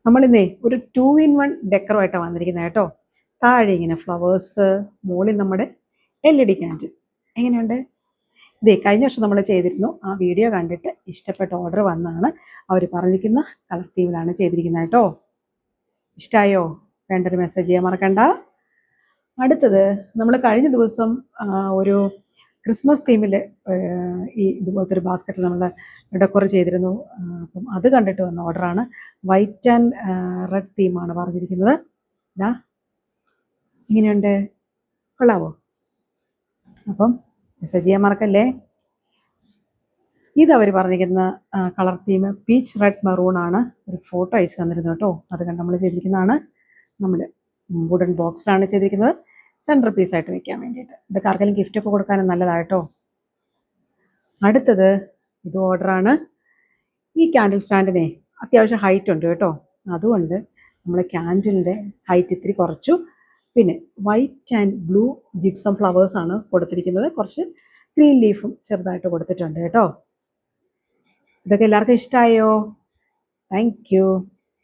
നമ്മളിന്നേ ഒരു 2 in 1 ഡെക്കറുമായിട്ടാണ് വന്നിരിക്കുന്നത് കേട്ടോ. താഴെ ഇങ്ങനെ ഫ്ലവേഴ്സ്, മുകളിൽ നമ്മുടെ LED ക്യാൻഡിൽ. എങ്ങനെയുണ്ട്? ഇതേ കഴിഞ്ഞ വർഷം നമ്മൾ ചെയ്തിരുന്നു. ആ വീഡിയോ കണ്ടിട്ട് ഇഷ്ടപ്പെട്ട ഓർഡർ വന്നാണ്. അവർ പറഞ്ഞിരിക്കുന്ന കളർ തീമിലാണ് ചെയ്തിരിക്കുന്നത് കേട്ടോ. ഇഷ്ടമായോ? വേണ്ടൊരു മെസ്സേജ് ചെയ്യാൻ മറക്കണ്ട. അടുത്തത് നമ്മൾ കഴിഞ്ഞ ദിവസം ഒരു ക്രിസ്മസ് തീമിൽ ഈ ഇതുപോലത്തെ ഒരു ബാസ്ക്കറ്റ് നമ്മൾ ഡെക്കോർ ചെയ്തിരുന്നു. അപ്പം അത് കണ്ടിട്ട് വന്ന ഓർഡറാണ്. വൈറ്റ് ആൻഡ് റെഡ് തീമാണ് പറഞ്ഞിരിക്കുന്നത്. ഇതാ ഇങ്ങനെയുണ്ട്, കൊള്ളാവോ? അപ്പം മെസ്സേജ് ചെയ്യാൻ മറക്കല്ലേ. ഇതവർ പറഞ്ഞിരിക്കുന്ന colour theme peach red maroon ആണ്. ഒരു ഫോട്ടോ അയച്ചു തന്നിരുന്നു കേട്ടോ. അത് കണ്ട് നമ്മൾ ചെയ്തിരിക്കുന്നതാണ്. നമ്മൾ വുഡൻ ബോക്സിലാണ് ചെയ്തിരിക്കുന്നത്, സെൻറ്റർ പീസായിട്ട് വെക്കാൻ വേണ്ടിയിട്ട്. ഇതൊക്കെ ആർക്കെങ്കിലും ഗിഫ്റ്റൊക്കെ കൊടുക്കാനും നല്ലതായിട്ടോ. അടുത്തത് ഇത് ഓർഡറാണ്. ഈ ക്യാൻഡിൽ സ്റ്റാൻഡിനെ അത്യാവശ്യം ഹൈറ്റ് ഉണ്ട് കേട്ടോ. അതുകൊണ്ട് നമ്മൾ ക്യാൻഡിലിൻ്റെ ഹൈറ്റ് ഇത്തിരി കുറച്ചു. പിന്നെ വൈറ്റ് ആൻഡ് ബ്ലൂ ജിപ്സം ഫ്ലവേഴ്സാണ് കൊടുത്തിരിക്കുന്നത്. കുറച്ച് ഗ്രീൻ ലീഫും ചെറുതായിട്ട് കൊടുത്തിട്ടുണ്ട് കേട്ടോ. ഇതൊക്കെ എല്ലാവർക്കും ഇഷ്ടമായോ? Thank you.